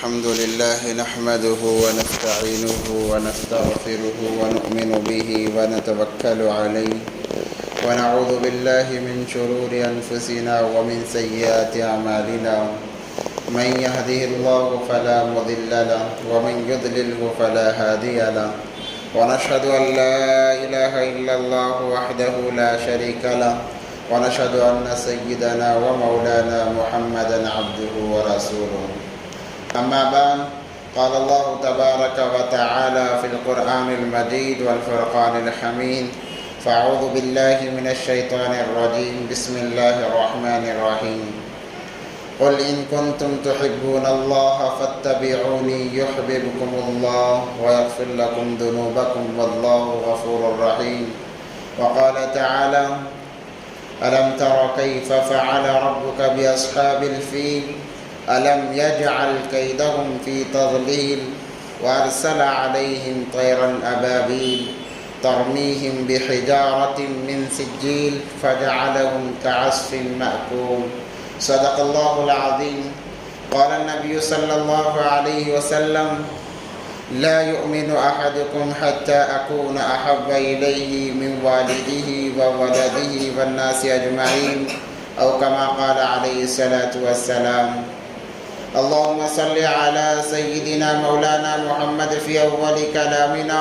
الحمد لله نحمده ونستعينه ونستغفره ونؤمن به ونتوكل عليه ونعوذ بالله من شرور أنفسنا ومن سيئات أعمالنا من يهده الله فلا مضل له ومن يضلله فلا هادي له ونشهد أن لا إله إلا الله وحده لا شريك له ونشهد أن سيدنا ومولانا محمدا عبده ورسوله أما بعد قال الله تبارك وتعالى في القرآن المجيد والفرقان الحميد فأعوذ بالله من الشيطان الرجيم بسم الله الرحمن الرحيم قل إن كنتم تحبون الله فاتبعوني يحببكم الله ويغفر لكم ذنوبكم والله غفور رحيم وقال تعالى ألم تر كيف فعل ربك بأصحاب الفيل ألم يجعل كيدهم في تضليل وأرسل عليهم طيرا أبابيل ترميهم بحجارة من سجيل فجعلهم كعصف مأكول صدق الله العظيم قال النبي صلى الله عليه وسلم لا يؤمن أحدكم حتى أكون أحب إليه من والده وولده والناس أجمعين أو كما قال عليه الصلاة والسلام اللهم صل على سيدنا مولانا محمد في أول كلامنا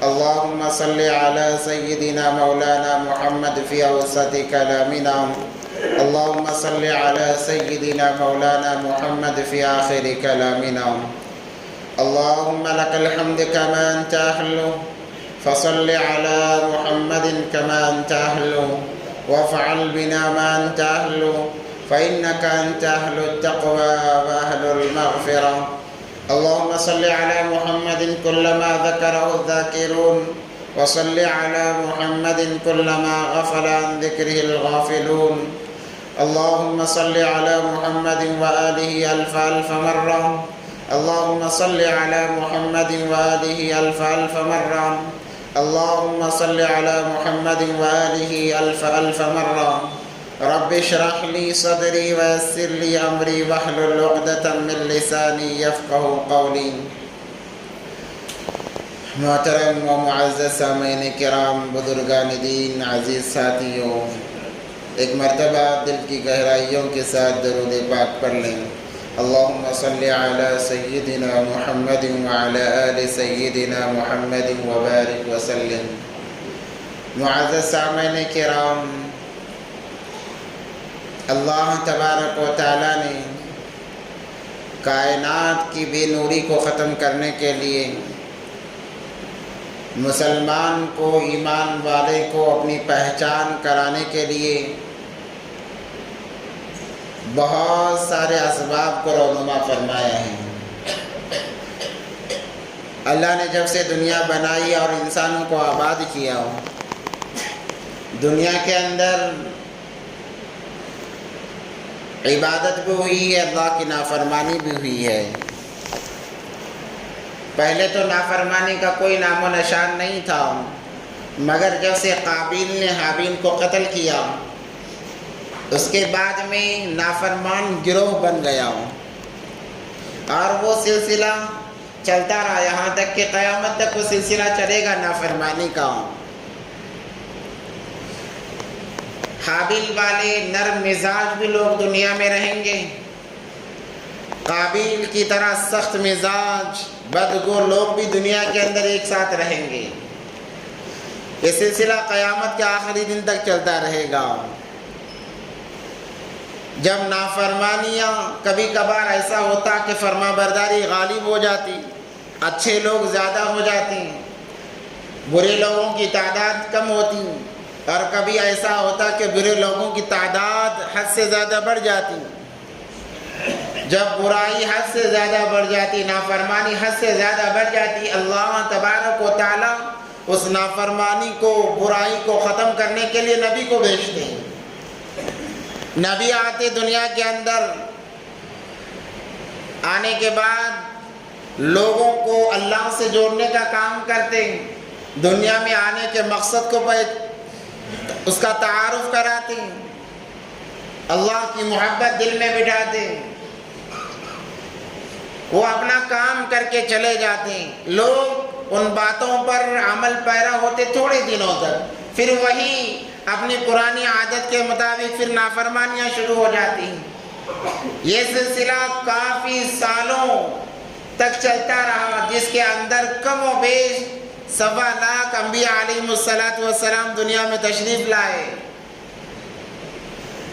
اللهم صل على سيدنا مولانا محمد في أوسط كلامنا اللهم صل على سيدنا مولانا محمد في آخر كلامنا اللهم لك الحمد كما أنت أهله فصل على محمد كما أنت أهله وافعل بنا ما أنت أهله فإنك أنت أهل التقوى وأهل المغفرة اللهم صل على محمد كلما ذكره الذاكرون وصل على محمد كلما غفل عن ذكره الغافلون اللهم صل على محمد وآله ألف ألف مرة اللهم صل على محمد وآله ألف ألف مرة اللهم صل على محمد وآله ألف ألف مرة رب اشرح لي صدري ويسر لي أمري واحلل عقدة من لساني يفقه قولي محترم و معزز سامعین کرام، بزرگان دین، عزیز ساتھیوں، ایک مرتبہ دل کی گہرائیوں کے ساتھ درود پاک پڑھ لیں۔ اللہم صلی علی سیدنا محمد وعلی آل سیدنا محمد وبارک وسلم۔ معزز سامعین کرام، اللہ تبارک و تعالیٰ نے کائنات کی بے نوری کو ختم کرنے کے لیے مسلمان کو، ایمان والے کو اپنی پہچان کرانے کے لیے بہت سارے اسباب کو رونما فرمایا ہے۔ اللہ نے جب سے دنیا بنائی اور انسانوں کو آباد کیا، دنیا کے اندر عبادت بھی ہوئی ہے، اللہ کی نافرمانی بھی ہوئی ہے۔ پہلے تو نافرمانی کا کوئی نام و نشان نہیں تھا، مگر جب سے قابیل نے حابیل کو قتل کیا، اس کے بعد میں نافرمان گروہ بن گیا اور وہ سلسلہ چلتا رہا، یہاں تک کہ قیامت تک وہ سلسلہ چلے گا نافرمانی کا۔ حابیل والے نرم مزاج بھی لوگ دنیا میں رہیں گے، قابیل کی طرح سخت مزاج بدگو لوگ بھی دنیا کے اندر ایک ساتھ رہیں گے۔ یہ سلسلہ قیامت کے آخری دن تک چلتا رہے گا۔ جب نافرمانیاں کبھی کبھار ایسا ہوتا کہ فرما برداری غالب ہو جاتی، اچھے لوگ زیادہ ہو جاتے، برے لوگوں کی تعداد کم ہوتی، اور کبھی ایسا ہوتا کہ برے لوگوں کی تعداد حد سے زیادہ بڑھ جاتی۔ جب برائی حد سے زیادہ بڑھ جاتی، نافرمانی حد سے زیادہ بڑھ جاتی، اللہ تبارک و تعالیٰ اس نافرمانی کو، برائی کو ختم کرنے کے لیے نبی کو بھیجتے ہیں۔ نبی آتے دنیا کے اندر، آنے کے بعد لوگوں کو اللہ سے جوڑنے کا کام کرتے، دنیا میں آنے کے مقصد کو اس کا تعارف کراتے، اللہ کی محبت دل میں بٹھاتے، وہ اپنا کام کر کے چلے جاتے ہیں، لوگ ان باتوں پر عمل پیرا ہوتے تھوڑے دنوں تک، پھر وہی اپنی پرانی عادت کے مطابق پھر نافرمانیاں شروع ہو جاتی ہیں۔ یہ سلسلہ کافی سالوں تک چلتا رہا، جس کے اندر کم و بیش 1.25 لاکھ انبیاء علیہم السلام دنیا میں تشریف لائے،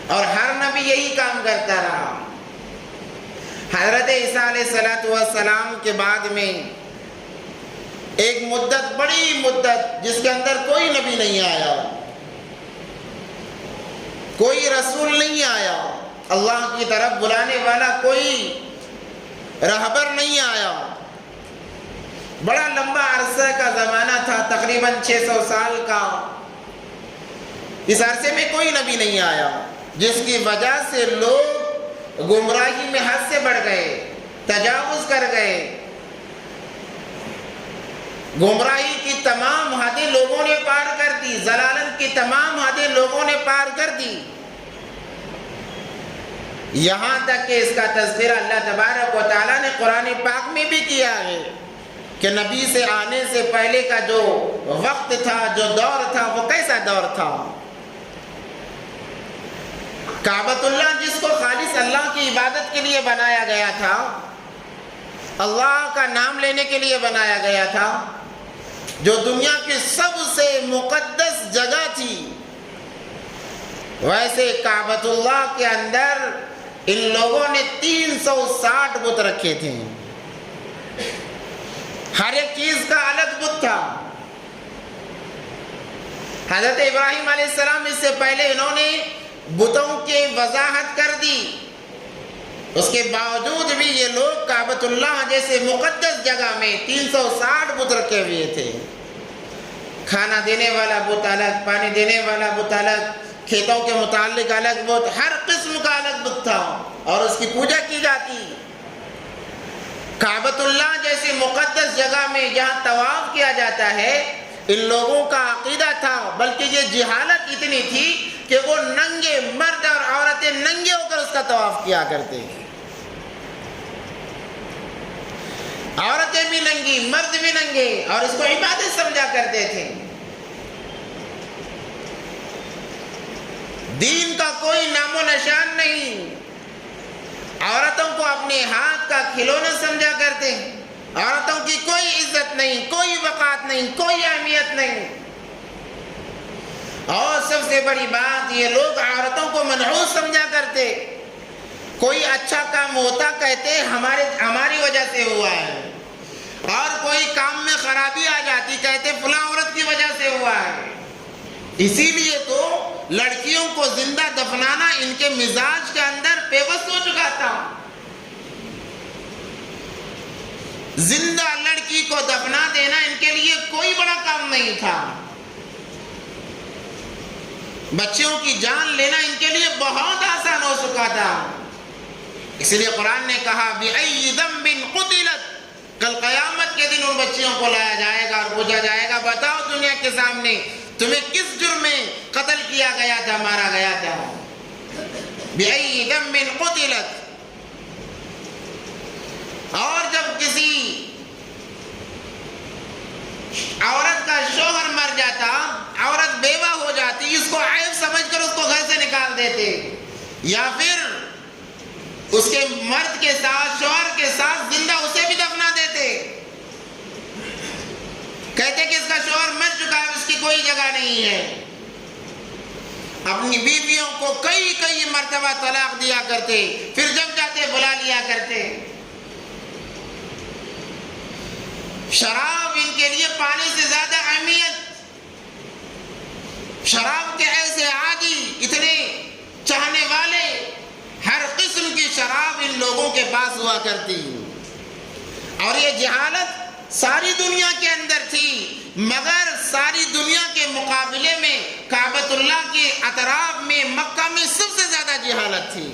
اور ہر نبی یہی کام کرتا رہا۔ حضرت عیسیٰ علیہ السلام کے بعد میں ایک مدت، بڑی مدت، جس کے اندر کوئی نبی نہیں آیا، کوئی رسول نہیں آیا، اللہ کی طرف بلانے والا کوئی رہبر نہیں آیا۔ بڑا لمبا عرصہ کا زمانہ تھا، تقریباً 600 سال کا۔ اس عرصے میں کوئی نبی نہیں آیا، جس کی وجہ سے لوگ گمراہی میں حد سے بڑھ گئے، تجاوز کر گئے۔ گمراہی کی تمام حدیں لوگوں نے پار کر دی، ضلالت کی تمام حدیں لوگوں نے پار کر دی، یہاں تک کہ اس کا تذکرہ اللہ تبارک و تعالیٰ نے قرآن پاک میں بھی کیا ہے کہ نبی سے آنے سے پہلے کا جو وقت تھا، جو دور تھا، وہ کیسا دور تھا۔ کعبۃ اللہ جس کو خالص اللہ کی عبادت کے لیے بنایا گیا تھا، اللہ کا نام لینے کے لیے بنایا گیا تھا، جو دنیا کی سب سے مقدس جگہ تھی، ویسے کعبۃ اللہ کے اندر ان لوگوں نے 360 بت رکھے تھے، ہر ایک چیز کا الگ بت تھا۔ حضرت ابراہیم علیہ السلام اس سے پہلے انہوں نے بتوں کی وضاحت کر دی، اس کے باوجود بھی یہ لوگ کعبۃ اللہ جیسے مقدس جگہ میں 360 بت رکھے ہوئے تھے۔ کھانا دینے والا بت الگ، پانی دینے والا بت الگ، کھیتوں کے متعلق الگ بت، ہر قسم کا الگ بت تھا، اور اس کی پوجا کی جاتی۔ کعبۃ اللہ جیسی مقدس جگہ میں جہاں طواف کیا جاتا ہے، ان لوگوں کا عقیدہ تھا، بلکہ یہ جہالت اتنی تھی کہ وہ ننگے، مرد اور عورتیں ننگے ہو کر اس کا طواف کیا کرتے، عورتیں بھی ننگی، مرد بھی ننگے، اور اس کو عبادت سمجھا کرتے تھے۔ دین کا کوئی نام و نشان نہیں، عورتوں کو اپنے ہاتھ کا کھلونا سمجھا کرتے ہیں، عورتوں کی کوئی عزت نہیں، کوئی وقار نہیں، کوئی اہمیت نہیں، اور سب سے بڑی بات یہ لوگ عورتوں کو منحوس سمجھا کرتے، کوئی اچھا کام ہوتا کہتے ہماری وجہ سے ہوا ہے، اور کوئی کام میں خرابی آ جاتی کہتے فلاں عورت کی وجہ سے ہوا ہے۔ اسی لیے تو لڑکیوں کو زندہ دفنانا ان کے مزاج کے اندر پیوست ہو چکا تھا۔ زندہ لڑکی کو دفنا دینا ان کے لیے کوئی بڑا کام نہیں تھا، بچوں کی جان لینا ان کے لیے بہت آسان ہو چکا تھا۔ اس لیے قرآن نے کہا بِأَيِّ ذَنبٍ قُتِلَتْ، کل قیامت کے دن ان بچیوں کو لایا جائے گا اور پوچھا جائے گا بتاؤ دنیا کے سامنے تمہیں کس جرم میں قتل کیا گیا تھا، مارا گیا تھا۔ بِأَيِّ ذَنبٍ قُتِلَتْ، اور جب کسی عورت کا شوہر مر جاتا، عورت بیوہ ہو جاتی، اس کو عیب سمجھ کر اس کو گھر سے نکال دیتے، یا پھر اس کے مرد کے ساتھ، شوہر کے ساتھ زندہ اسے بھی دفنا دیتے، کہتے کہ اس کا شوہر مر چکا ہے، اس کی کوئی جگہ نہیں ہے۔ اپنی بیویوں کو کئی مرتبہ طلاق دیا کرتے، پھر جب جاتے بلا لیا کرتے۔ شراب ان کے لیے پانی سے زیادہ اہمیت، شراب کے ایسے عادی، اتنے چاہنے والے، ہر قسم کی شراب ان لوگوں کے پاس ہوا کرتی، اور یہ جہالت ساری دنیا کے اندر تھی، مگر ساری دنیا کے مقابلے میں کعبۃ اللہ کے اطراف میں، مکہ میں سب سے زیادہ جہالت تھی۔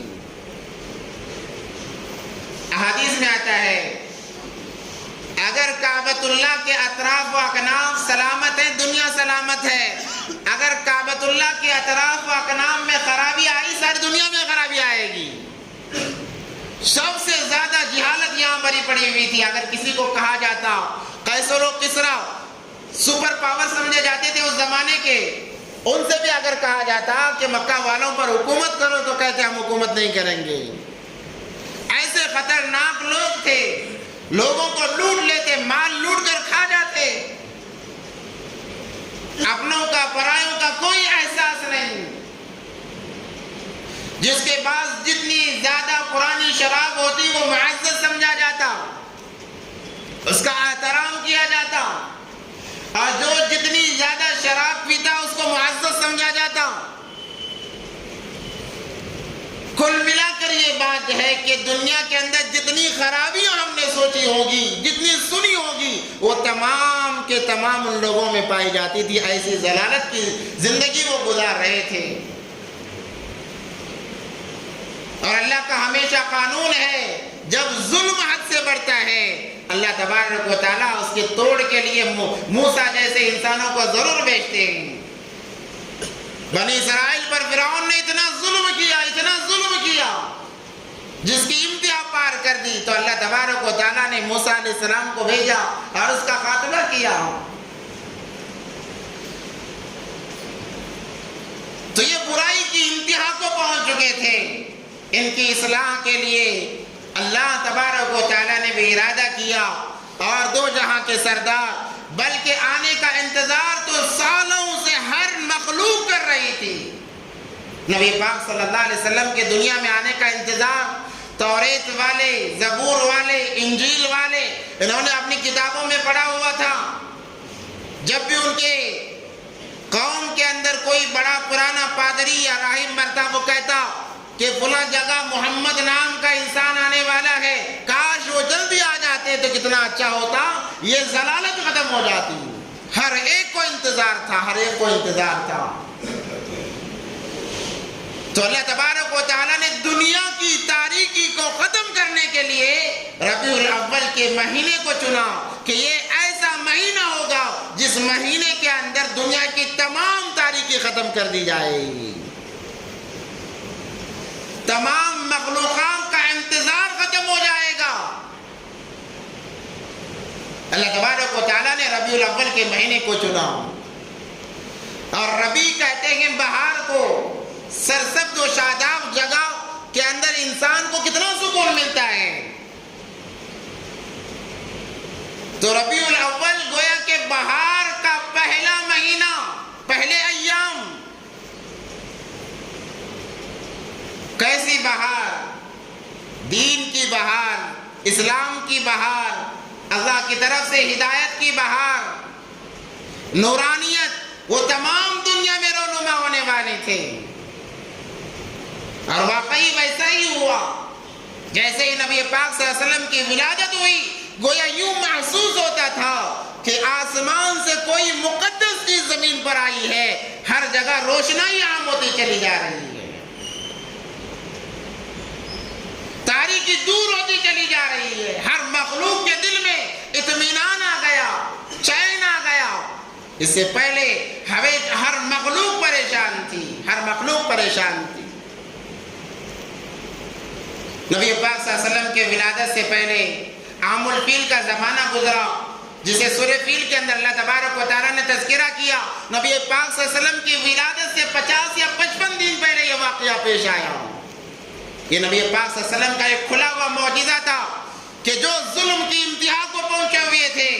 احادیث میں آتا ہے اگر کعبۃ اللہ کے اطراف و اکناف سلامت ہے، دنیا سلامت ہے، اگر کعبۃ اللہ کے اطراف و اکناف میں خرابی آئی، ساری دنیا میں خرابی آئے گی۔ سب سے زیادہ جہالت ذلالت یہاں بری پڑی ہوئی تھی. اگر کسی کو کہا جاتا قیصر و کسریٰ سپر پاور سمجھے جاتے تھے اس زمانے کے, ان سے بھی اگر کہا جاتا کہ مکہ والوں پر حکومت کرو تو کہتے ہم حکومت نہیں کریں گے. ایسے خطرناک لوگ تھے, لوگوں کو لوٹ لیتے, مال لوٹ کر کھا جاتے, اپنوں کا پرایوں کا کوئی احساس نہیں. جس کے پاس جتنی زیادہ پرانی شراب ہوتی وہ معزز سمجھا جاتا, اس کا احترام کیا جاتا, اور جو جتنی زیادہ شراب پیتا اس کو معزز سمجھا جاتا. کل ملا کر یہ بات ہے کہ دنیا کے اندر جتنی خرابیاں ہم نے سوچی ہوگی, جتنی سنی ہوگی, وہ تمام کے تمام ان لوگوں میں پائی جاتی تھی. ایسی ضلالت کی زندگی وہ گزار رہے تھے. اور اللہ کا ہمیشہ قانون ہے, جب ظلم حد سے بڑھتا ہے اللہ تبارک و تعالیٰ اس کے توڑ کے لیے موسیٰ جیسے انسانوں کو ضرور بھیجتے ہیں. بنی اسرائیل پر فرعون نے اتنا ظلم کیا جس کی انتہا پار کر دی, تو اللہ تبارک و تعالیٰ نے موسیٰ علیہ السلام کو بھیجا اور اس کا خاتمہ کیا. تو یہ برائی کی انتہا کو پہنچ چکے تھے. ان کی اصلاح کے لیے اللہ تبارک و تعالیٰ نے بھی ارادہ کیا, اور دو جہاں کے سردار, بلکہ آنے کا انتظار تو سالوں سے ہر مخلوق کر رہی تھی. نبی پاک صلی اللہ علیہ وسلم کے دنیا میں آنے کا انتظار توریت والے, زبور والے, انجیل والے, انہوں نے اپنی کتابوں میں پڑھا ہوا تھا. جب بھی ان کے قوم کے اندر کوئی بڑا پرانا پادری یا راہب مرتا, وہ کہتا کہ فلاں جگہ محمد نام کا انسان آنے والا ہے, کاش وہ جلدی آ جاتے تو کتنا اچھا ہوتا, یہ ضلالت ختم ہو جاتی. ہر ایک کو انتظار تھا. تو اللہ تبارک و تعالیٰ نے دنیا کی تاریکی کو ختم کرنے کے لیے ربیع الاول کے مہینے کو چنا کہ یہ ایسا مہینہ ہوگا جس مہینے کے اندر دنیا کی تمام تاریکی ختم کر دی جائے گی. تمام مخلوقات کا انتظار ختم ہو جائے گا. اللہ تبارک و تعالیٰ نے ربیع الاول کے مہینے کو چنا, اور ربیع کہتے ہیں بہار کو. سرسبز و شاداب جگہ کے اندر انسان کو کتنا سکون ملتا ہے. تو ربیع الاول گویا کہ بہار کا پہلا مہینہ, پہلے ایام. کیسی بہار؟ دین کی بہار, اسلام کی بہار, اللہ کی طرف سے ہدایت کی بہار, نورانیت, وہ تمام دنیا میں رونما ہونے والے تھے. اور واقعی ویسا ہی ہوا. جیسے ہی نبی پاک صلی اللہ علیہ وسلم کی ولادت ہوئی, گویا یوں محسوس ہوتا تھا کہ آسمان سے کوئی مقدس چیز زمین پر آئی ہے. ہر جگہ روشنائی عام ہوتی چلی جا رہی ہے, تاریکی دور ہوتی چلی جا رہی ہے. ہر مخلوق کے دل میں اطمینان آ گیا, چین آ گیا. اس سے پہلے ہر مخلوق پریشان تھی, نبی پاک صلی اللہ علیہ وسلم کے ولادت سے پہلے عام الفیل کا زمانہ گزرا, جسے سورہ فیل کے اندر اللہ تبارک و تعالیٰ نے تذکرہ کیا. نبی پاک صلی اللہ علیہ وسلم کی ولادت سے 50 یا 55 دن پہلے یہ واقعہ پیش آیا. یہ نبی پاک صلی اللہ علیہ وسلم کا ایک کھلا ہوا معجزہ تھا کہ جو ظلم کی انتہا کو پہنچے ہوئے تھے,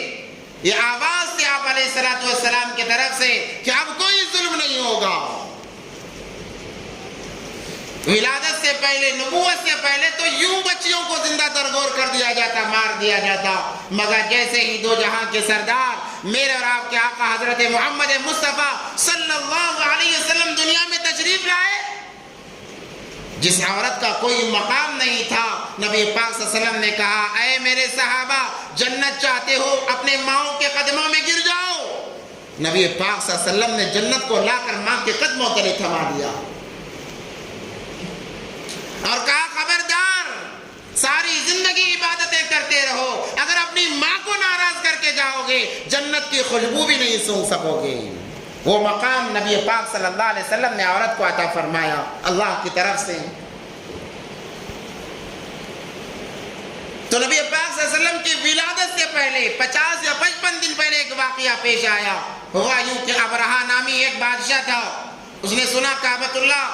یہ آواز تھی آپ علیہ السلام کی طرف سے کہ اب کوئی ظلم نہیں ہوگا. ولادت سے پہلے, نبوت سے پہلے تو یوں بچیوں کو زندہ درگور کر دیا جاتا, مار دیا جاتا. مگر جیسے ہی دو جہاں کے سردار میرے اور آپ کے آقا حضرت محمد مصطفیٰ صلی اللہ علیہ وسلم دنیا میں تشریف لائے, جس عورت کا کوئی مقام نہیں تھا, نبی پاک صلی اللہ علیہ وسلم نے کہا اے میرے صحابہ, جنت چاہتے ہو اپنے ماؤں کے قدموں میں گر جاؤ. نبی پاک صلی اللہ علیہ وسلم نے جنت کو لا کر ماں کے قدموں تلے تھما دیا اور کہا خبردار, ساری زندگی عبادتیں کرتے رہو, اگر اپنی ماں کو ناراض کر کے جاؤ گے جنت کی خوشبو بھی نہیں سونگھ سکو گے. وہ مقام نبی پاک صلی اللہ علیہ وسلم نے عورت کو عطا فرمایا اللہ کی طرف سے. تو نبی پاک صلی اللہ علیہ وسلم کی ولادت سے پہلے 50 یا 55 دن پہلے ایک واقعہ پیش آیا. ہوا یوں کہ ابرہہ نامی ایک بادشاہ تھا. اس نے سنا کعبۃ اللہ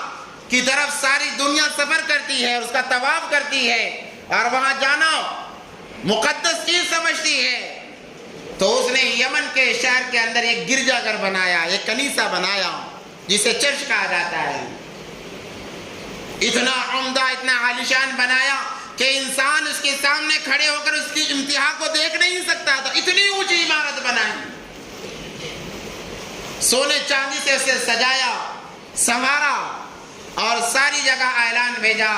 کی طرف ساری دنیا سفر کرتی ہے اور اس کا طواف کرتی ہے اور وہاں جانا مقدس چیز سمجھتی ہے. تو اس نے یمن کے شہر کے اندر ایک گرجا گھر بنایا, ایک کنیسہ بنایا جسے چرچ کہا جاتا ہے. اتنا عمدہ, اتنا عالیشان بنایا کہ انسان اس کے سامنے کھڑے ہو کر اس کی انتہا کو دیکھ نہیں سکتا تھا. اتنی اونچی عمارت بنائی, سونے چاندی سے اسے سجایا, سنوارا اور ساری جگہ اعلان بھیجا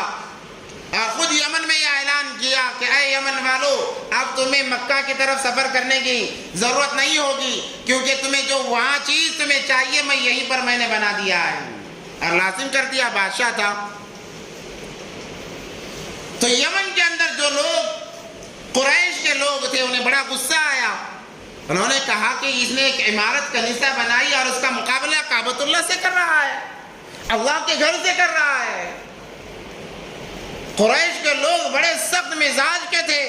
اور خود یمن میں یہ اعلان کیا کہ اے یمن والو, اب تمہیں مکہ کی طرف سفر کرنے کی ضرورت نہیں ہوگی, کیونکہ تمہیں جو وہاں چیز تمہیں چاہیے میں یہیں پر میں نے بنا دیا ہے. اور لازم کر دیا, بادشاہ تھا. تو یمن کے اندر جو لوگ قریش کے لوگ تھے انہیں بڑا غصہ آیا. انہوں نے کہا کہ اس نے ایک عمارت کنیسہ بنائی اور اس کا مقابلہ کعبۃ اللہ سے کر رہا ہے, اللہ کے گھر سے کر رہا ہے. قریش کے لوگ بڑے سخت مزاج کے تھے.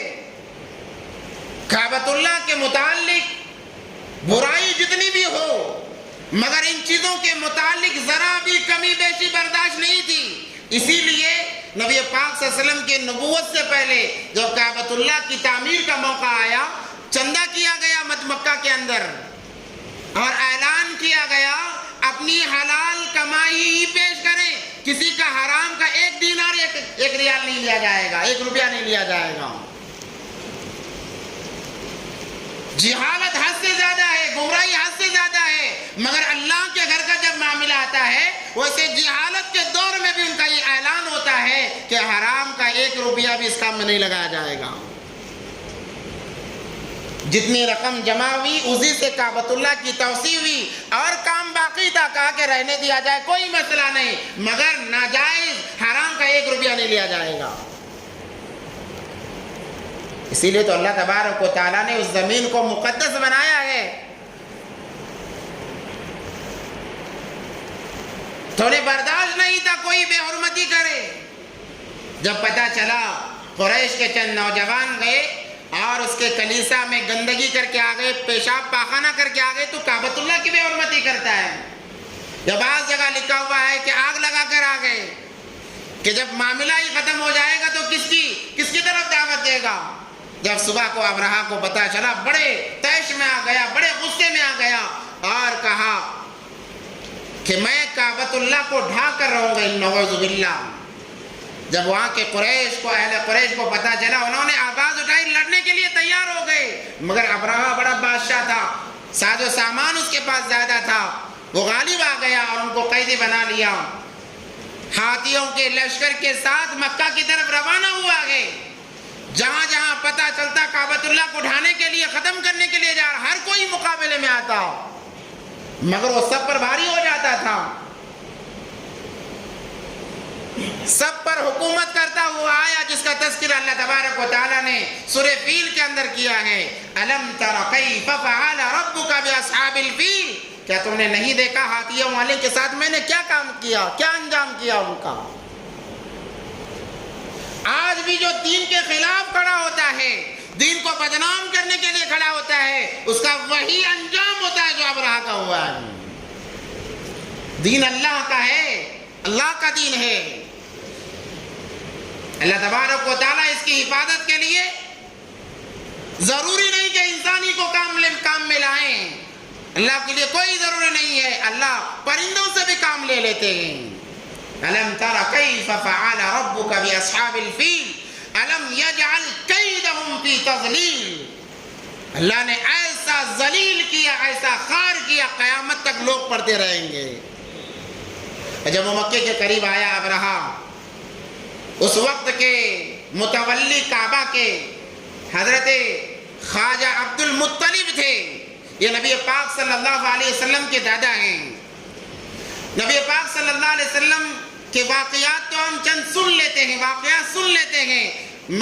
کعبۃ اللہ کے متعلق برائی جتنی بھی ہو, مگر ان چیزوں کے متعلق ذرا بھی کمی بیشی برداشت نہیں تھی. اسی لیے نبی پاک صلی اللہ علیہ وسلم کے نبوت سے پہلے جب کعبۃ اللہ کی تعمیر کا موقع آیا, چندہ کیا گیا مکہ کے اندر اور اعلان کیا گیا اپنی حلال کمائی ہی پیش کریں, کسی کا حرام کا 1 دینار 1 ریال نہیں لیا جائے گا, 1 روپیہ نہیں لیا جائے گا. جہالت حد سے زیادہ ہے, گمراہی حد سے زیادہ ہے, مگر اللہ کے گھر کا جب معاملہ آتا ہے ویسے جہالت کے دور میں بھی ان کا یہ اعلان ہوتا ہے کہ حرام کا 1 روپیہ بھی اس کام میں نہیں لگایا جائے گا. جتنی رقم جمع ہوئی اسی سے کعبۃ اللہ کی توسیع ہوئی اور کام باقی تھا, کہا کہ رہنے دیا جائے کوئی مسئلہ نہیں, مگر ناجائز حرام کا 1 روپیہ نہیں لیا جائے گا. اسی لیے تو اللہ تبارک و تعالیٰ نے اس زمین کو مقدس بنایا ہے. تو انہیں برداشت نہیں تھا کوئی بے حرمتی کرے. جب پتہ چلا قریش کے چند نوجوان گئے اور اس کے کلیسا میں گندگی کر کے آ گئے, پیشاب پاخانہ کر کے آ گئے, تو کعبۃ اللہ کی بے حرمتی کرتا ہے. جب بعض جگہ لکھا ہوا ہے کہ آگ لگا کر آ گئے کہ جب معاملہ ہی ختم ہو جائے گا تو کس کی طرف دعوت دے گا. جب صبح کو ابرہہ کو پتہ چلا بڑے طیش میں آ گیا, بڑے غصے میں آ گیا اور کہا کہ میں کعبۃ اللہ کو ڈھا کر رہوں گا, نعوذ باللہ. جب وہاں کے قریش کو, اہل قریش کو پتہ چلا, انہوں نے آواز اٹھائی, لڑنے کے لیے تیار ہو گئے. مگر ابرہہ بڑا بادشاہ تھا, ساز و سامان اس کے پاس زیادہ تھا, وہ غالب آ گیا اور ان کو قیدی بنا لیا. ہاتھیوں کے لشکر کے ساتھ مکہ کی طرف روانہ ہوا گئے. جہاں جہاں پتہ چلتا کعبۃ اللہ کو ڈھانے کے لیے, ختم کرنے کے لیے جا رہا, ہر کوئی مقابلے میں آتا, مگر وہ سب پر بھاری ہو جاتا تھا. سب پر حکومت کرتا ہوا آیا جس کا تذکرہ اللہ تبارک و تعالیٰ نے سورہ فیل کے اندر کیا ہے. الم تر کیف فعل ربک باصحاب الفیل, کیا تم نے نہیں دیکھا ہاتھیوں والے کے ساتھ میں نے کیا کام کیا, کیا انجام کیا ان کا. آج بھی جو دین کے خلاف کھڑا ہوتا ہے, دین کو بدنام کرنے کے لیے کھڑا ہوتا ہے, اس کا وہی انجام ہوتا ہے جو ابرہہ کا ہوا ہے. دین اللہ کا ہے, اللہ کا دین ہے. اللہ تبارک و تعالیٰ اس کی حفاظت کے لیے ضروری نہیں کہ انسانی کو کام میں لائیں. اللہ کے لیے کوئی ضروری نہیں ہے, اللہ پرندوں سے بھی کام لے لیتے ہیں. الم تر کیف فعل ربک باصحاب الفیل الم یجعل کیدہم فی تضلیل. اللہ نے ایسا ذلیل کیا, ایسا خار کیا, قیامت تک لوگ پڑھتے رہیں گے. جب وہ مکے کے قریب آیا ابرہہ, اس وقت کے متولی کعبہ کے حضرت خواجہ عبد المطلب تھے. یہ نبی پاک صلی اللہ علیہ وسلم کے دادا ہیں. نبی پاک صلی اللہ علیہ وسلم کے واقعات تو ہم چند سن لیتے ہیں, واقعات سن لیتے ہیں,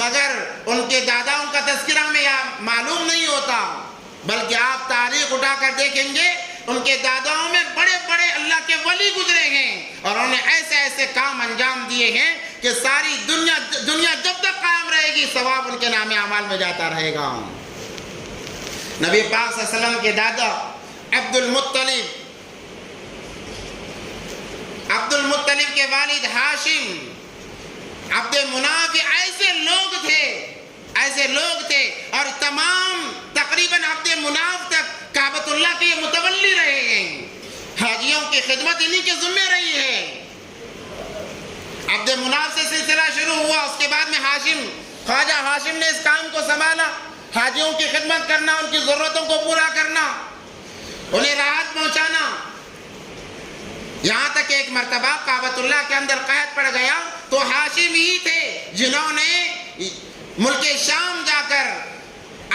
مگر ان کے داداؤں کا تذکرہ ہمیں معلوم نہیں ہوتا. بلکہ آپ تاریخ اٹھا کر دیکھیں گے ان کے داداؤں میں بڑے بڑے اللہ کے ولی گزرے ہیں اور انہوں نے ایسے ایسے کام انجام دیے ہیں کہ ساری دنیا جب تک قائم رہے رہے گی، ثواب ان کے نام اعمال میں جاتا رہے گا۔ نبی پاک صلی اللہ علیہ وسلم کے دادا عبد المطلب کے والد ہاشم، عبد مناف، ایسے لوگ تھے اور تمام تقریباً عبد مناف تک کعبۃ اللہ کے یہ متولی رہے ہیں، حاجیوں کی خدمت انہی کے ذمہ رہی ہے۔ عبد مناف سے سلسلہ شروع ہوا، اس کے بعد میں خواجہ ہاشم نے اس کام کو سنبھالا، حاجیوں کی خدمت کرنا، ان کی ضرورتوں کو پورا کرنا، انہیں راحت پہنچانا۔ یہاں تک ایک مرتبہ کعبۃ اللہ کے اندر قحط پڑ گیا تو ہاشم ہی تھے جنہوں نے ملک شام جا کر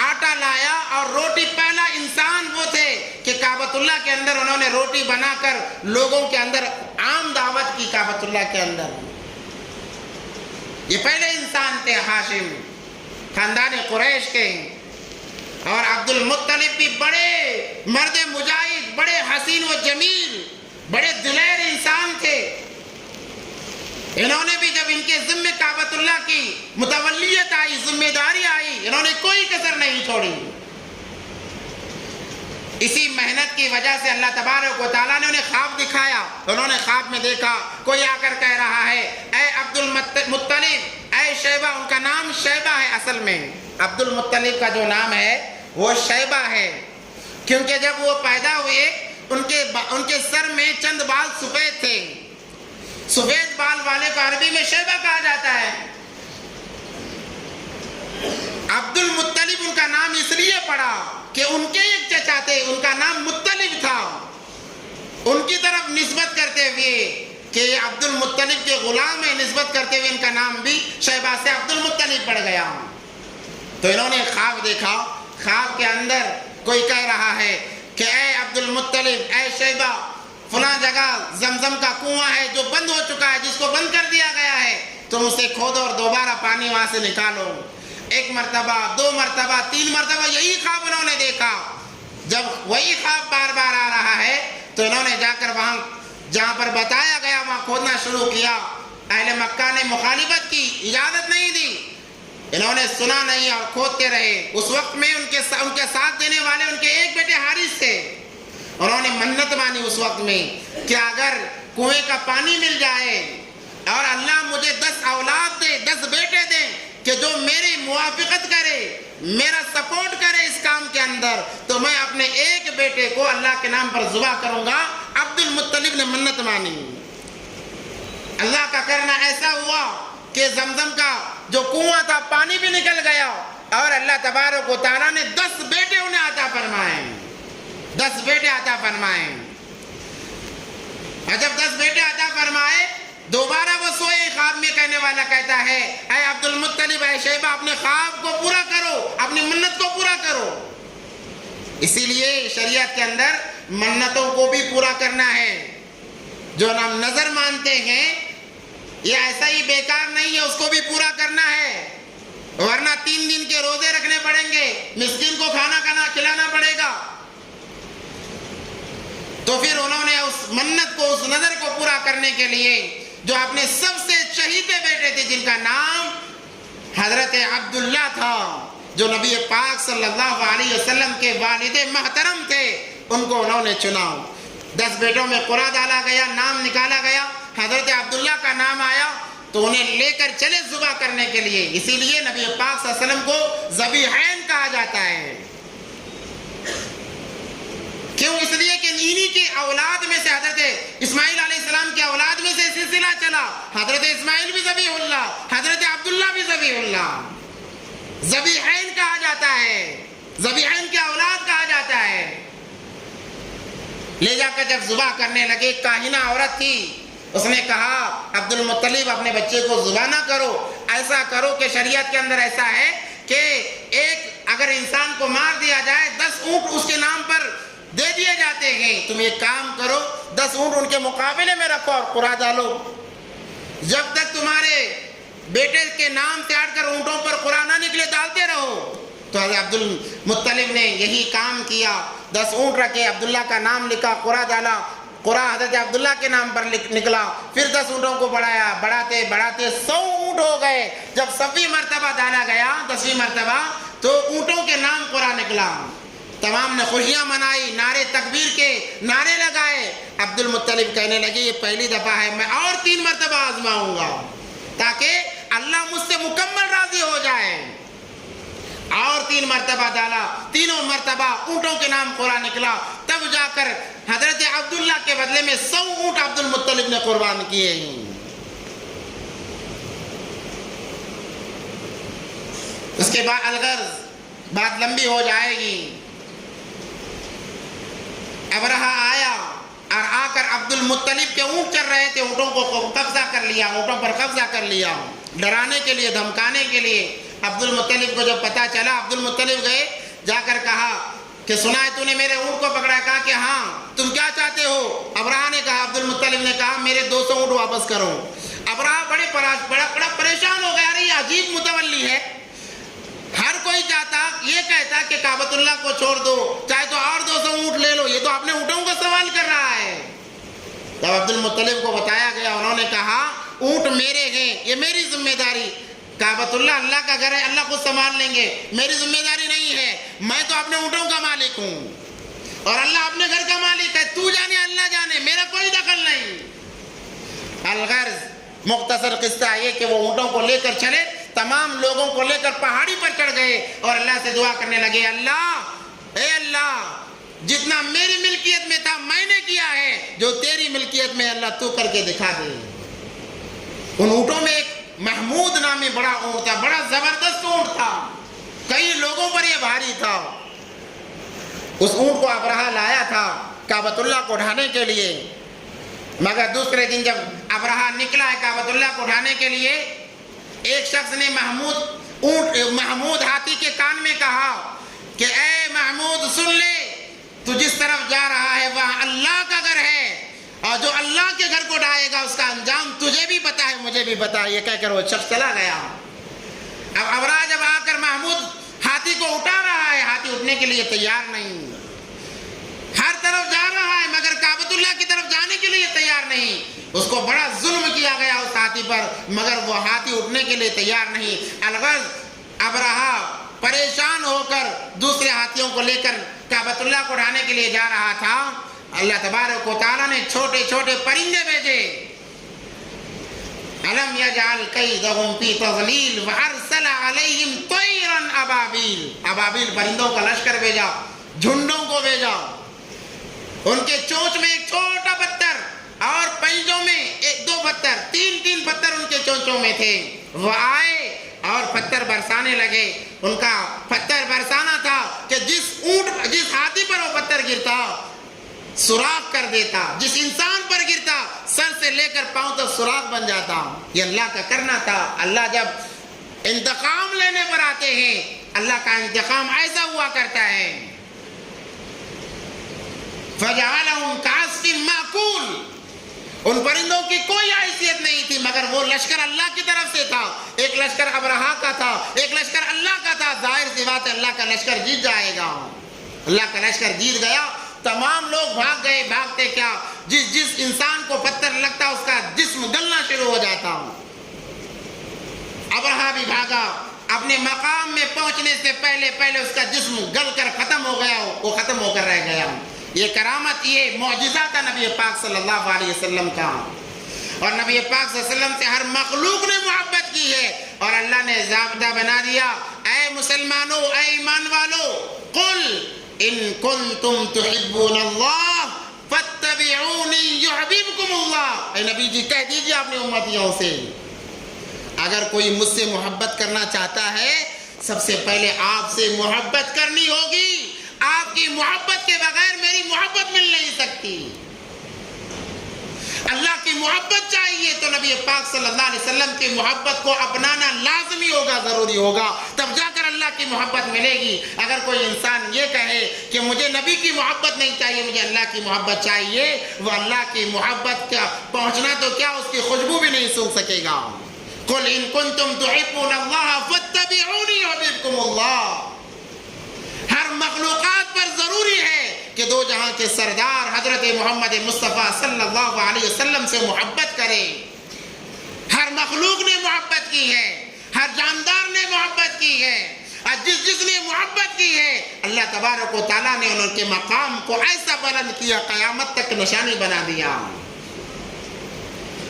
آٹا لایا، اور روٹی، پہلا انسان وہ تھے کہ کعبۃ اللہ کے اندر انہوں نے روٹی بنا کر لوگوں کے اندر عام دعوت کی کعبۃ اللہ کے اندر۔ یہ پہلے انسان تھے ہاشم، خاندان قریش کے، اور عبد المطلب بھی بڑے مرد مجاہد، بڑے حسین و جمیل، بڑے دلیر انسان تھے۔ انہوں نے بھی جب ان کے ذمہ کعبۃ اللہ کی متولیت آئی، ذمہ داری آئی، انہوں نے کوئی کسر نہیں چھوڑی۔ اسی محنت کی وجہ سے اللہ تبارک و تعالیٰ نے انہیں خواب دکھایا، انہوں نے خواب میں دیکھا کوئی آ کر کہہ رہا ہے اے عبد المطلب، اے شیبہ، ان کا نام شیبہ ہے، اصل میں عبد المطلب کا جو نام ہے وہ شیبہ ہے، کیونکہ جب وہ پیدا ہوئے ان کے سر میں چند بال سفید تھے، سفید بال والے کو عربی میں شیبہ کہا جاتا ہے۔ عبد المطلب ان کا نام اس لیے پڑا کہ ان کے ایک چچا تھے، ان کا نام مطلب تھا، ان کی طرف نسبت کرتے ہوئے کہ یہ عبد المطلب کے غلام ہیں، نسبت کرتے ہوئے ان کا نام بھی شیبہ سے عبد المطلب پڑ گیا۔ تو انہوں نے خواب دیکھا، خواب کے اندر کوئی کہہ رہا ہے کہ اے عبد المطلب، اے شیبہ، فلاں جگہ زمزم کا کنواں ہے جو بند ہو چکا ہے، جس کو بند کر دیا گیا ہے، تم اسے کھودو اور دوبارہ پانی وہاں سے نکالو۔ ایک مرتبہ، دو مرتبہ، تین مرتبہ یہی خواب انہوں نے دیکھا۔ جب وہی خواب بار بار آ رہا ہے تو انہوں نے جا کر وہاں جہاں پر بتایا گیا وہاں کھودنا شروع کیا۔ اہل مکہ نے مخالفت کی، اجازت نہیں دی، انہوں نے سنا نہیں اور کھودتے رہے۔ اس وقت میں ان کے ساتھ دینے والے ان کے ایک بیٹے حارث تھے، انہوں نے منت مانی اس وقت میں کہ اگر کنویں کا پانی مل جائے اور اللہ مجھے 10 اولاد دے، 10 بیٹے دے کہ جو میری موافقت کرے، میرا سپورٹ کرے اس کام کے اندر، تو میں اپنے ایک بیٹے کو اللہ کے نام پر ذبح کروں گا۔ عبد المطلب نے منت مانی۔ اللہ کا کرنا ایسا ہوا کہ زمزم کا جو کنواں تھا پانی بھی نکل گیا، اور اللہ تبارک و تعالیٰ نے 10 بیٹے انہیں عطا فرمائے، 10 بیٹے عطا فرمائے۔ اور جب 10 بیٹے عطا فرمائے، دوبارہ وہ سوئے، خواب میں کہنے والا کہتا ہے اے عبد المطلب، اے شیبہ، اپنے خواب کو پورا کرو، اپنی منت کو پورا کرو۔ اسی لیے شریعت کے اندر منتوں کو بھی پورا کرنا ہے۔ جو ہم نظر مانتے ہیں یہ ایسا ہی بیکار نہیں ہے، اس کو بھی پورا کرنا ہے، ورنہ 3 دن کے روزے رکھنے پڑیں گے، مسکین کو کھانا کھلانا پڑے گا۔ تو پھر انہوں نے اس منت کو، اس نظر کو پورا کرنے کے لیے جو اپنے سب سے چہیتے بیٹے تھے، جن کا نام حضرت عبداللہ تھا، جو نبی پاک صلی اللہ علیہ وسلم کے والد محترم تھے، ان کو انہوں نے چنا۔ 10 بیٹوں میں قرعہ ڈالا گیا، نام نکالا گیا، حضرت عبداللہ کا نام آیا تو انہیں لے کر چلے ذبح کرنے کے لیے۔ اسی لیے نبی پاک صلی اللہ علیہ وسلم کو ذبیحین کہا جاتا ہے۔ کیوں؟ اس لیے کہ انہی کی اولاد میں سے، حضرت اسماعیل علیہ السلام کی اولاد میں سے سلسلہ چلا، حضرت اسماعیل بھی ذبیح اللہ، حضرت عبداللہ بھی ذبیح اللہ، ذبیحین کہا جاتا ہے، ذبیحین کی اولاد کہا جاتا ہے۔ لے جا کر جب ذبح کرنے لگے، کاہنہ عورت تھی، اس نے کہا عبد المطلب اپنے بچے کو ذبح نہ کرو، ایسا کرو کہ شریعت کے اندر ایسا ہے کہ ایک اگر انسان کو مار دیا جائے 10 اونٹ اس کے نام پر دے دیے جاتے ہیں، تم ایک کام کرو 10 اونٹ ان کے مقابلے میں رکھو اور قرعہ ڈالو، جب تک تمہارے بیٹے کے نام سے ہٹ کر اونٹوں پر قرعہ نہ نکلے ڈالتے رہو۔ تو حضرت عبد المطلب نے یہی کام کیا، 10 اونٹ رکھے، عبداللہ کا نام لکھا، قرعہ ڈالا، قرعہ حضرت عبداللہ کے نام پر نکلا، پھر 10 اونٹوں کو بڑھایا، بڑھاتے 100 اونٹ ہو گئے. جب 7ویں مرتبہ ڈالا گیا 10ویں مرتبہ تو اونٹوں کے نام قرآن نکلا. تمام نے خوشیاں منائی, نعرے تکبیر کے نعرے لگائے. عبد المطلب کہنے لگے یہ پہلی دفعہ ہے, میں اور 3 مرتبہ آزماؤں گا تاکہ اللہ مجھ سے مکمل راضی ہو جائے. اور 3 مرتبہ ڈالا, تینوں مرتبہ اونٹوں کے نام قرآن نکلا. تب جا کر حضرت عبداللہ کے بدلے میں 100 اونٹ عبد المطلب نے قربان کیے ہیں. اس کے بعد الغرض بات لمبی ہو جائے گی. ابرہہ آیا اور آ کر عبد المطلب کے اونٹ چل رہے تھے, اونٹوں کو قبضہ کر لیا, اونٹوں پر قبضہ کر لیا, ڈرانے کے لیے, دھمکانے کے لیے. عبد المطلب کو جب پتا چلا, عبد المطلب گئے, جا کر کہا کہ سنا ہے تو نے میرے اونٹ کو پکڑا. کہا کہ ہاں, تم کیا چاہتے ہو؟ ابرہہ نے کہا, عبد المطلب نے کہا میرے 200 اونٹ واپس کرو. ابرہہ بڑا پریشان ہو گیا, ارے یہ عجیب متولی ہے, ہر کوئی چاہتا یہ کہتا کہ کعبۃ اللہ کو چھوڑ دو, چاہے تو اور 200 اونٹ لے لو, یہ تو اپنے اونٹوں کا سوال کر رہا ہے. جب عبد المطلب کو بتایا گیا, انہوں نے کہا اونٹ میرے ہیں, یہ میری ذمہ داری, کعبۃ اللہ اللہ کا گھر ہے, اللہ خود سنبھال لیں گے, میری ذمہ داری نہیں ہے, میں تو اپنے اونٹوں کا مالک ہوں اور اللہ اپنے گھر کا مالک ہے, تو جانے اللہ جانے, میرا کوئی دخل نہیں. الغرض مختصر قصہ یہ کہ وہ اونٹوں کو لے کر چلے, تمام لوگوں کو لے کر پہاڑی پر چڑھ گئے اور اللہ سے دعا کرنے لگے, اللہ اے اللہ جتنا میری ملکیت میں تھا میں نے کیا ہے, جو تیری ملکیت میں اللہ تو کر کے دکھا دے. ان اونٹوں میں ایک محمود نامی بڑا اونٹ تھا, بڑا زبردست اونٹ تھا, کئی لوگوں پر یہ بھاری تھا. اس اونٹ کو ابرہہ لایا تھا کعبۃ اللہ کو ڈھانے کے لیے, مگر دوسرے دن جب ابرہہ نکلا ہے کعبۃ اللہ کو ڈھانے کے لیے, ایک شخص نے محمود ہاتھی کے کان میں کہا کہ اے محمود سن لے, تو جس طرف جا رہا ہے وہاں اللہ کا گھر ہے, اور جو اللہ کے گھر کو ڈھائے گا اس کا انجام تجھے بھی پتا ہے مجھے بھی پتا ہے. یہ کہہ کر وہ شخص چلا گیا. اب ابرہہ جب آ کر محمود ہاتھی کو اٹھا رہا ہے, ہاتھی اٹھنے کے لیے تیار نہیں, ہر طرف جا رہا ہے مگر کعبۃ اللہ کی طرف جانے کے لیے تیار نہیں. اس کو بڑا ظلم کیا گیا اس ہاتھی پر, مگر وہ ہاتھی اٹھنے کے لیے تیار نہیں. الغرض ابرہہ پریشان ہو کر دوسرے ہاتھیوں کو لے کر کعبۃ اللہ کو ڈھانے کے لیے جا رہا تھا. اللہ تبارک و تعالیٰ نے چھوٹے چھوٹے پرندے بھیجے, الم یجعل کیدہم فی تضلیل وارسل علیہم طیرا ابابیل, ابابیل پرندوں کا لشکر بھیجا, جھنڈوں کو بھیجا. ان کے چونچ میں ایک چھوٹا پتھر اور پنجوں میں 2 پتھر, 3 پتھر ان کے چونچوں میں تھے. وہ آئے اور پتھر برسانے لگے. ان کا پتھر برسانا تھا کہ جس ہاتھی پر وہ پتھر گرتا سوراخ کر دیتا, جس انسان پر گرتا سر سے لے کر پاؤں تک سوراخ بن جاتا. یہ اللہ کا کرنا تھا. اللہ جب انتقام لینے پر آتے ہیں, اللہ کا انتقام ایسا ہوا کرتا ہے. فَجَعَلَهُمْ كَعَصْفٍ مَّأْكُولٍ, ان پرندوں کی کوئی حیثیت نہیں تھی مگر وہ لشکر اللہ کی طرف سے تھا. ایک لشکر ابرہہ کا تھا, ایک لشکر اللہ کا تھا. ظاہر سی بات ہے اللہ کا لشکر جیت جائے گا. اللہ کا لشکر جیت گیا. تمام لوگ بھاگ گئے. بھاگتے کیا, جس انسان کو پتھر لگتا اس کا جسم گلنا شروع ہو جاتا. ابرہہ بھی بھاگا, اپنے مقام میں پہنچنے سے پہلے اس کا جسم گل کر ختم ہو گیا, وہ ختم ہو کر رہ گیا. یہ کرامت, یہ معجزہ تھا نبی پاک صلی اللہ علیہ وسلم کا. اور نبی پاک صلی اللہ علیہ وسلم سے ہر مخلوق نے محبت کی ہے, اور اللہ نے ضابطہ بنا دیا, اے مسلمانوں, اے ایمان والو, قل ان کنتم تحبون اللہ فاتبعونی یحببکم اللہ. اے نبی جی کہہ دیجئے اپنی امتیوں سے, اگر کوئی مجھ سے محبت کرنا چاہتا ہے سب سے پہلے آپ سے محبت کرنی ہوگی. آپ کی محبت کے بغیر میری محبت مل نہیں سکتی. اللہ کی محبت چاہیے تو نبی پاک صلی اللہ علیہ وسلم کی محبت کو اپنانا لازمی ہوگا, ضروری ہوگا, تب جا کر اللہ کی محبت ملے گی. اگر کوئی انسان یہ کہے کہ مجھے نبی کی محبت نہیں چاہیے, مجھے اللہ کی محبت چاہیے, وہ اللہ کی محبت کا پہنچنا تو کیا اس کی خوشبو بھی نہیں سونگھ سکے گا. قل ان کنتم تحبون اللہ فاتبعونی یحببکم اللہ. ہر مخلوقات پر ضروری ہے کہ دو جہاں کے سردار حضرت محمد مصطفیٰ صلی اللہ علیہ وسلم سے محبت کرے. ہر مخلوق نے محبت محبت کی ہے، ہر جاندار نے محبت کی ہے، اور جس نے محبت کی ہے اللہ تبارک و تعالیٰ نے ان کے مقام کو ایسا بلند کیا، قیامت تک نشانی بنا دیا۔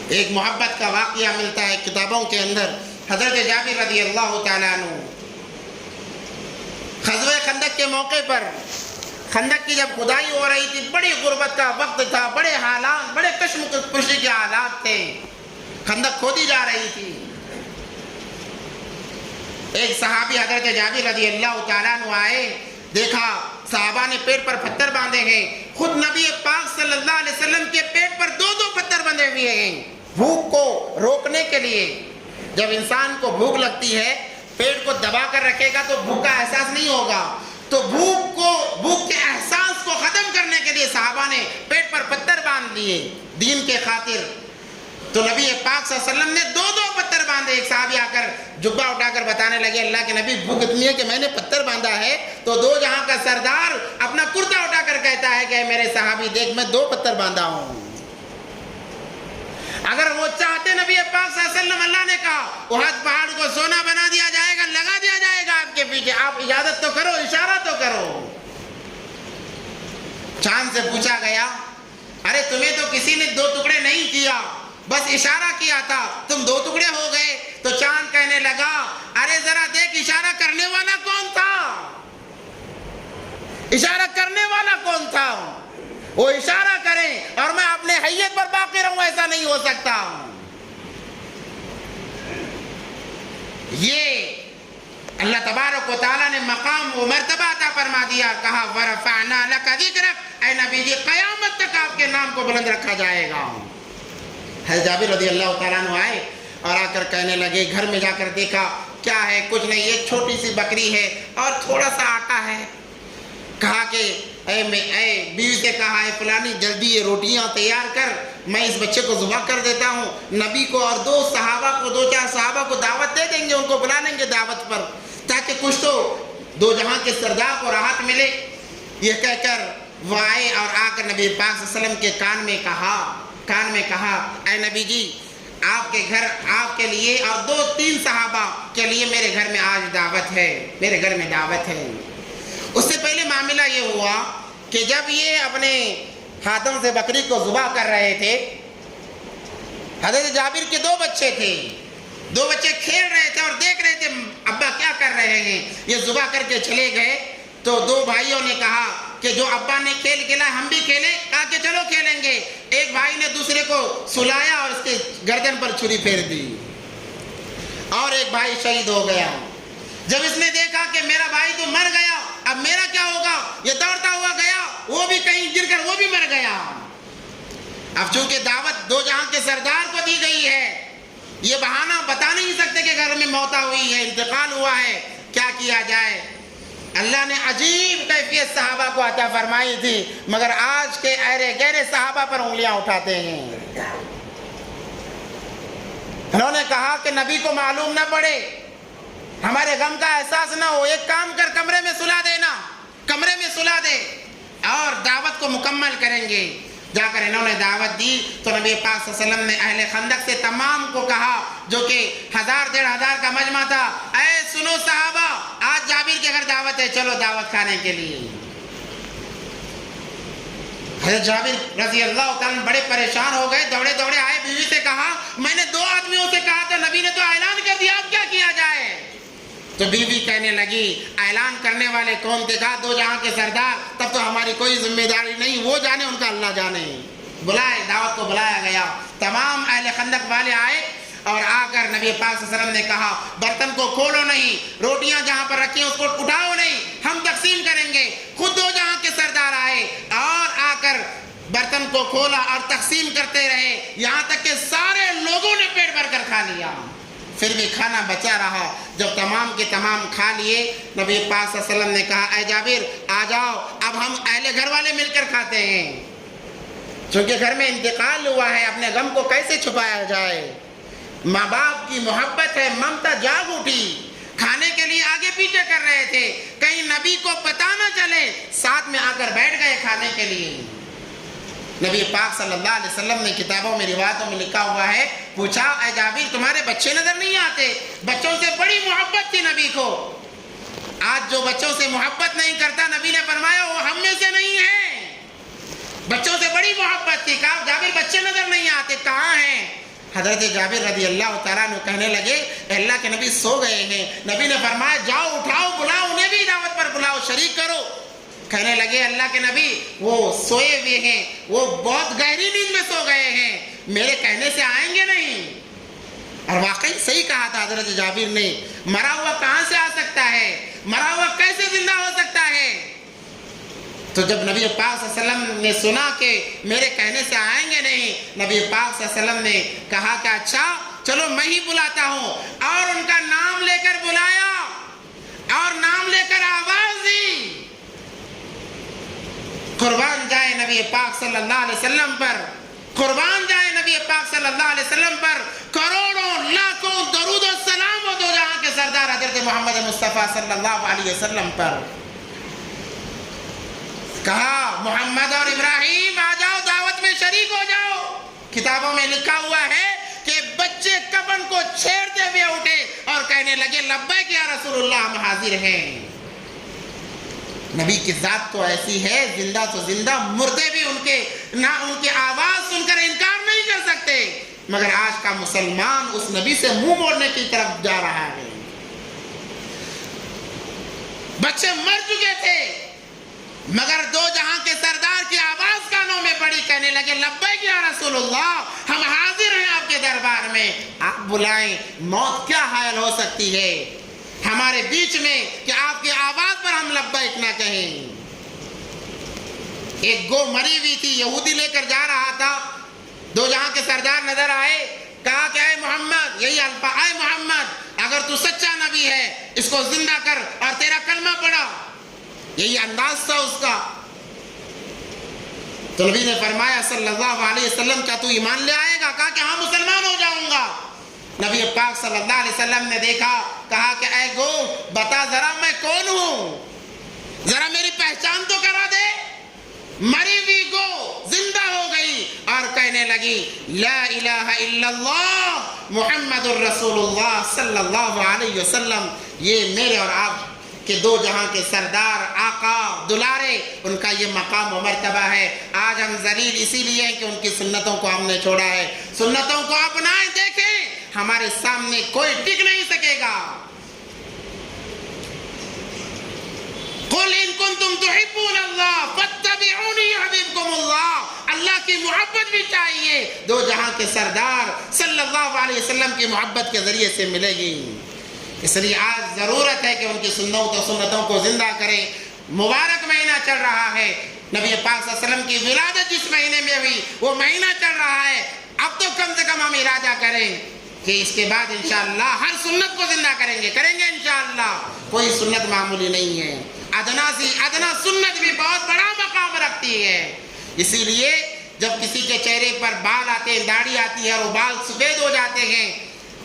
ایک محبت کا واقعہ ملتا ہے کتابوں کے اندر، حضرت جابر رضی اللہ تعالیٰ عنہ غزوہ خندق کے موقع پر، خندق کی جب کھدائی ہو رہی تھی، بڑی غربت کا وقت تھا، بڑے حالات، بڑے کشم کشی کے حالات تھے، خندق کھودی جا رہی تھی۔ ایک صحابی حضرت جابر رضی اللہ تعالیٰ عنہ آئے، دیکھا صحابہ نے پیٹ پر پتھر باندھے ہیں، خود نبی پاک صلی اللہ علیہ وسلم کے پیٹ پر دو پتھر بندھے ہوئے ہیں بھوک کو روکنے کے لیے۔ جب انسان کو بھوک لگتی ہے، پیٹ کو دبا کر رکھے گا تو بھوک کا احساس نہیں ہوگا، تو بھوک کے احساس کو ختم کرنے کے لیے صحابہ نے پیٹ پر پتھر باندھ لیے دین کے خاطر۔ تو نبی پاک صلی اللہ علیہ وسلم نے دو پتھر باندھے۔ ایک صحابی آ کر جبہ اٹھا کر بتانے لگے، اللہ کے نبی بھوک اتنی ہے کہ میں نے پتھر باندھا ہے۔ تو دو جہاں کا سردار اپنا کرتا اٹھا کر کہتا ہے کہ میرے صحابی دیکھ، میں 2 پتھر باندھا ہوں۔ اگر وہ چاہتے نبی پاک صلی اللہ علیہ وسلم، اللہ نے کہا احد پہاڑ کو سونا بنا دیا جائے گا، لگا دیا جائے گا آپ کے پیچھے، آپ اجازت تو کرو، اشارہ تو کرو۔ چاند سے پوچھا گیا، ارے تمہیں تو کسی نے 2 ٹکڑے نہیں کیا، بس اشارہ کیا تھا، تم 2 ٹکڑے ہو گئے۔ تو چاند کہنے لگا، ارے ذرا دیکھ اشارہ کرنے والا کون تھا، اشارہ کرنے والا کون تھا؟ وہ اشارہ کریں اور میں اپنے حیت پر باقی رہوں، ایسا نہیں ہو سکتا۔ یہ اللہ تبارک و تعالیٰ نے مقام و مرتبہ عطا فرما دیا، کہا وَرَفَعْنَا لَكَ ذِكْرَكَ، اے نبی جی قیامت تک آپ کے نام کو بلند رکھا جائے گا۔ حضرت جابر رضی اللہ تعالیٰ عنہ آئے اور آ کر کہنے لگے، گھر میں جا کر دیکھا، کیا ہے؟ کچھ نہیں، ایک چھوٹی سی بکری ہے اور تھوڑا سا آٹا ہے۔ کہا کہ اے بیوی سے کہا، اے فلانی جلدی یہ روٹیاں تیار کر، میں اس بچے کو ذبح کر دیتا ہوں۔ نبی کو اور 2 صحابہ کو، 2-4 صحابہ کو دعوت دے دیں گے، ان کو بلا لیں گے دعوت پر، تاکہ کچھ تو 2 جہاں کے سردار کو راحت ملے۔ یہ کہہ کر وہ آئے اور آ کر نبی پاک صلی اللہ علیہ وسلم کے کان میں کہا، اے نبی جی آپ کے گھر، آپ کے لیے اور 2-3 صحابہ کے لیے میرے گھر میں آج دعوت ہے، میرے گھر میں دعوت ہے۔ اس سے پہلے معاملہ یہ ہوا کہ جب یہ اپنے ہاتھوں سے بکری کو ذبح کر رہے تھے، حضرت جابر کے 2 بچے تھے، 2 بچے کھیل رہے تھے اور دیکھ رہے تھے ابا کیا کر رہے ہیں۔ یہ ذبح کر کے چلے گئے تو 2 بھائیوں نے کہا کہ جو ابا نے کھیل کھیلا ہم بھی کھیلیں، کہا کہ چلو کھیلیں گے۔ ایک بھائی نے دوسرے کو سلایا اور اس کے گردن پر چھری پھیر دی اور ایک بھائی شہید ہو گیا۔ جب اس نے دیکھا کہ میرا بھائی تو مر گیا، اب میرا کیا ہوگا، یہ دوڑتا ہوا گیا، وہ بھی کہیں گر کر وہ بھی مر گیا۔ اب چونکہ دعوت 2 جہاں کے سردار کو دی گئی ہے، یہ بہانہ بتا نہیں سکتے کہ گھر میں موت ہوئی ہے، انتقال ہوا ہے، کیا کیا جائے۔ اللہ نے عجیب کیفیت صحابہ کو عطا فرمائی تھی، مگر آج کے ایرے گہرے صحابہ پر انگلیاں اٹھاتے ہیں۔ انہوں نے کہا کہ نبی کو معلوم نہ پڑے، ہمارے غم کا احساس نہ ہو، ایک کام کر کمرے میں سلا دینا، کمرے میں سلا دے اور دعوت کو مکمل کریں گے۔ جا کر انہوں نے دعوت دی تو نبی پاک صلی اللہ علیہ وسلم نے اہل خندق سے تمام کو کہا، جو کہ 1000-1500 کا مجمع تھا، اے سنو صحابہ، آج جابر کے گھر دعوت ہے، چلو دعوت کھانے کے لیے۔ حضرت جابر رضی اللہ تعالیٰ بڑے پریشان ہو گئے، دوڑے دوڑے آئے، بیوی سے کہا میں نے 2 آدمیوں سے کہا تھا، نبی نے تو اعلان کر دیا، اب کیا کیا جائے؟ تو بیوی کہنے لگی، اعلان کرنے والے کون تھے؟ کہا 2 جہاں کے سردار، تب تو ہماری کوئی ذمہ داری نہیں، وہ جانے، ان کا اللہ جانے۔ بلائے، دعوت کو بلایا گیا، تمام اہل خندق والے آئے اور آ کر نبی پاک صلی اللہ علیہ وسلم نے کہا برتن کو کھولو نہیں، روٹیاں جہاں پر رکھی ہیں اس کو اٹھاؤ نہیں، ہم تقسیم کریں گے۔ خود 2 جہاں کے سردار آئے اور آ کر برتن کو کھولا اور تقسیم کرتے رہے، یہاں تک کہ سارے لوگوں نے پیٹ بھر کر کھا لیا، پھر بھی کھانا بچا رہا۔ جب تمام کے تمام کھا لیے، نبی پاک صلی اللہ علیہ وسلم نے کہا اے جابر آ جاؤ، اب ہم اہل گھر والے مل کر کھاتے ہیں، چونکہ گھر میں انتقال ہوا ہے، اپنے غم کو کیسے چھپایا جائے۔ ماں باپ کی محبت ہے، ممتا جاگ اٹھی، کھانے کے لیے آگے پیچھے کر رہے تھے، کہیں نبی کو پتہ نہ چلے، ساتھ میں آ کر بیٹھ گئے کھانے کے لیے۔ نبی پاک صلی اللہ علیہ وسلم نے کتابوں میں روایتوں میں لکھا ہوا ہے، پوچھا اے جابر تمہارے بچے نظر نہیں آتے؟ بچوں سے بڑی محبت تھی نبی کو۔ آج جو بچوں سے محبت نہیں کرتا، نبی نے فرمایا وہ ہم میں سے نہیں ہے۔ بچوں سے بڑی محبت تھی۔ کہا جابر بچے نظر نہیں آتے، کہاں ہیں؟ حضرت جابر رضی اللہ تعالیٰ عنہ کہنے لگے اللہ کے نبی سو گئے ہیں۔ نبی نے فرمایا جاؤ اٹھاؤ، بلاؤ، انہیں بھی دعوت پر بلاؤ، شریک کرو۔ کہنے لگے اللہ کے نبی وہ سوئے ہوئے ہیں، وہ بہت گہری نیند میں سو گئے ہیں، میرے کہنے سے آئیں گے نہیں۔ اور واقعی صحیح کہا تھا حضرت جابر نے، مرا ہوا کہاں سے آ سکتا ہے؟ مرا ہوا کیسے زندہ ہو سکتا ہے؟ تو جب نبی پاک صلی اللہ علیہ وسلم نے سنا کہ میرے کہنے سے آئیں گے نہیں، نبی پاک صلی اللہ علیہ وسلم نے کہا کہ اچھا چلو میں ہی بلاتا ہوں، اور ان کا نام لے کر بلایا اور نام لے کر آواز دی۔ قربان جائے نبی پاک صلی اللہ علیہ وسلم پر، قربان جائے نبی پاک صلی اللہ علیہ وسلم پر، کروڑوں لاکھوں درود و سلام ہو دو جہاں کے سردار حضرت محمد مصطفیٰ صلی اللہ علیہ وسلم پر۔ کہا محمد اور ابراہیم آ جاؤ، دعوت میں شریک ہو جاؤ۔ کتابوں میں لکھا ہوا ہے کہ بچے کفن کو چھیڑتے ہوئے اٹھے اور کہنے لگے لبیک یا رسول اللہ، ہم حاضر ہیں۔ نبی کی ذات تو ایسی ہے، زندہ تو زندہ، مردے بھی ان کی آواز سن کر انکار نہیں کر سکتے، مگر آج کا مسلمان اس نبی سے منہ موڑنے کی طرف جا رہا ہے۔ بچے مر چکے تھے مگر دو جہاں کے سردار کی آواز کانوں میں پڑی، کہنے لگے لبیک یا رسول اللہ، ہم حاضر ہیں آپ کے دربار میں، آپ بلائیں، موت کیا حائل ہو سکتی ہے ہمارے بیچ میں کہ آپ کی آواز پر ہم لبیک نہ کہیں۔ ایک گو مری ہوئی تھی، یہودی لے کر جا رہا تھا، دو جہاں کے سردار نظر آئے، کہا کہ اے محمد، یہی الفاظ، اے محمد اگر تو سچا نبی ہے اس کو زندہ کر اور تیرا کلمہ پڑھا، یہی انداز تھا اس کا۔ تو نبی نے فرمایا صلی اللہ علیہ وسلم کیا تو ایمان لے آئے گا؟ کہا کہ ہاں مسلمان ہو جاؤں گا۔ نبی پاک صلی اللہ علیہ وسلم نے دیکھا، کہا کہ اے گو بتا ذرا میں کون ہوں، ذرا میری پہچان تو کرا دے۔ مری ہوئی گو زندہ ہو گئی اور کہنے لگی لا الہ الا اللہ محمد الرسول اللہ صلی اللہ علیہ وسلم۔ یہ میرے اور آپ کہ دو جہاں کے سردار، آقا، دلارے، ان کا یہ مقام و مرتبہ ہے۔ آج ہم ذلیل اسی لیے ہیں کہ ان کی سنتوں کو ہم نے چھوڑا ہے۔ سنتوں کو اپنائیں، دیکھیں ہمارے سامنے کوئی ٹک نہیں سکے گا۔ قُلْ إِن كُنتُمْ تُحِبُّونَ اللَّهَ فَاتَّبِعُونِي يُحْبِبْكُمُ اللَّهُ۔ اللہ کی محبت بھی چاہیے، دو جہاں کے سردار صلی اللہ علیہ وسلم کی محبت کے ذریعے سے ملے گی۔ اس لیے آج ضرورت ہے کہ ان کی سنتوں کو زندہ کریں۔ مبارک مہینہ چل رہا ہے، نبی پاک صلی اللہ علیہ وسلم کی ولادت جس مہینے میں ہوئی وہ مہینہ چل رہا ہے، اب تو کم سے کم ہم ارادہ کریں کہ اس کے بعد انشاءاللہ ہر سنت کو زندہ کریں گے انشاءاللہ۔ کوئی سنت معمولی نہیں ہے، ادنا سی ادنا سنت بھی بہت بڑا مقام رکھتی ہے۔ اسی لیے جب کسی کے چہرے پر بال آتے ہیں، داڑھی آتی ہے اور وہ بال سفید ہو جاتے ہیں،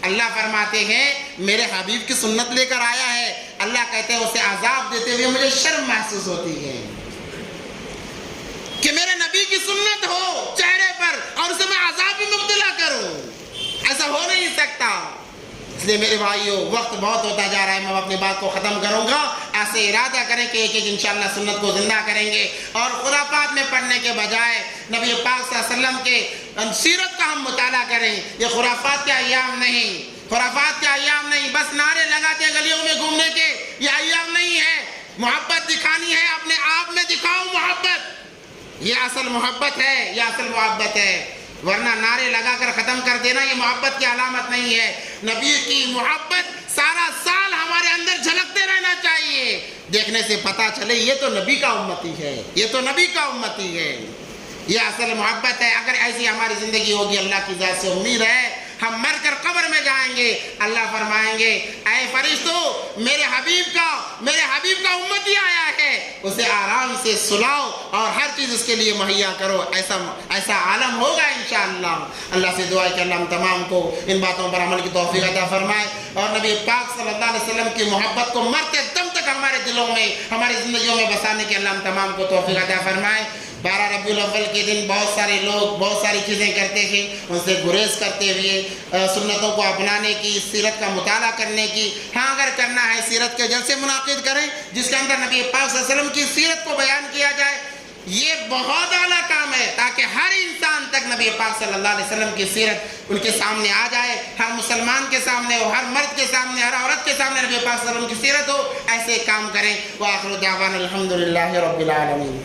اللہ فرماتے ہیں میرے حبیب کی سنت لے کر آیا ہے، اللہ کہتے ہیں اسے عذاب دیتے ہوئے مجھے شرم محسوس ہوتی ہے کہ میرے نبی کی سنت ہو چہرے پر اور اسے میں عذاب میں مبتلا کروں، ایسا ہو نہیں سکتا۔ اس لیے میرے بھائیو وقت بہت ہوتا جا رہا ہے، میں اپنی بات کو ختم کروں گا۔ ایسے ارادہ کریں کہ ایک ایک انشاءاللہ سنت کو زندہ کریں گے، اور خرافات میں پڑھنے کے بجائے نبی پاک صلی اللہ علیہ وسلم کے سیرت کا ہم مطالعہ کریں۔ یہ خرافات کے ایام نہیں، خرافات کے ایام نہیں، بس نعرے لگاتے گلیوں میں گھومنے کے یہ ایام نہیں ہے۔ محبت دکھانی ہے، اپنے آپ میں دکھاؤ محبت، یہ اصل محبت ہے، یہ اصل محبت ہے، ورنہ نعرے لگا کر ختم کر دینا یہ محبت کی علامت نہیں ہے۔ نبی کی محبت سارا سال ہمارے اندر جھلکتے رہنا چاہیے، دیکھنے سے پتا چلے یہ تو نبی کا امتی ہے، یہ تو نبی کا امتی ہے، یہ اصل محبت ہے۔ اگر ایسی ہماری زندگی ہوگی، اللہ کی ذات سے امید ہے ہم مر کر قبر میں جائیں گے، اللہ فرمائیں گے اے فرشتو میرے حبیب کا امتی آیا ہے، اسے آرام سے سلاؤ اور ہر چیز اس کے لیے مہیا کرو۔ ایسا عالم ہوگا انشاءاللہ۔ اللہ سے دعا ہے کہ اللہ ہم تمام کو ان باتوں پر عمل کی توفیق عطا فرمائے، اور نبی پاک صلی اللہ علیہ وسلم کی محبت کو مرتے دم تک ہمارے دلوں میں، ہماری زندگیوں میں بسانے کی اللہ ہم تمام کو توفیق عطا فرمائے۔ 12 ربیع الاول کے دن بہت سارے لوگ بہت ساری چیزیں کرتے تھے، ان سے گریز کرتے ہوئے سنتوں کو اپنانے کی، سیرت کا مطالعہ کرنے کی. ہاں اگر کرنا ہے سیرت کے جلسے منعقد کریں جس کے اندر نبی پاک صلی اللہ علیہ وسلم کی سیرت کو بیان کیا جائے. یہ بہت اعلیٰ کام ہے تاکہ ہر انسان تک نبی پاک صلی اللہ علیہ وسلم کی سیرت ان کے سامنے آ جائے. ہر مسلمان کے سامنے ہو، ہر مرد کے سامنے، ہر عورت کے سامنے نبی پاک صلی اللہ علیہ وسلم کی سیرت ہو. ایسے کام کریں. وآخر دعوانا الحمدللہ رب العالمین.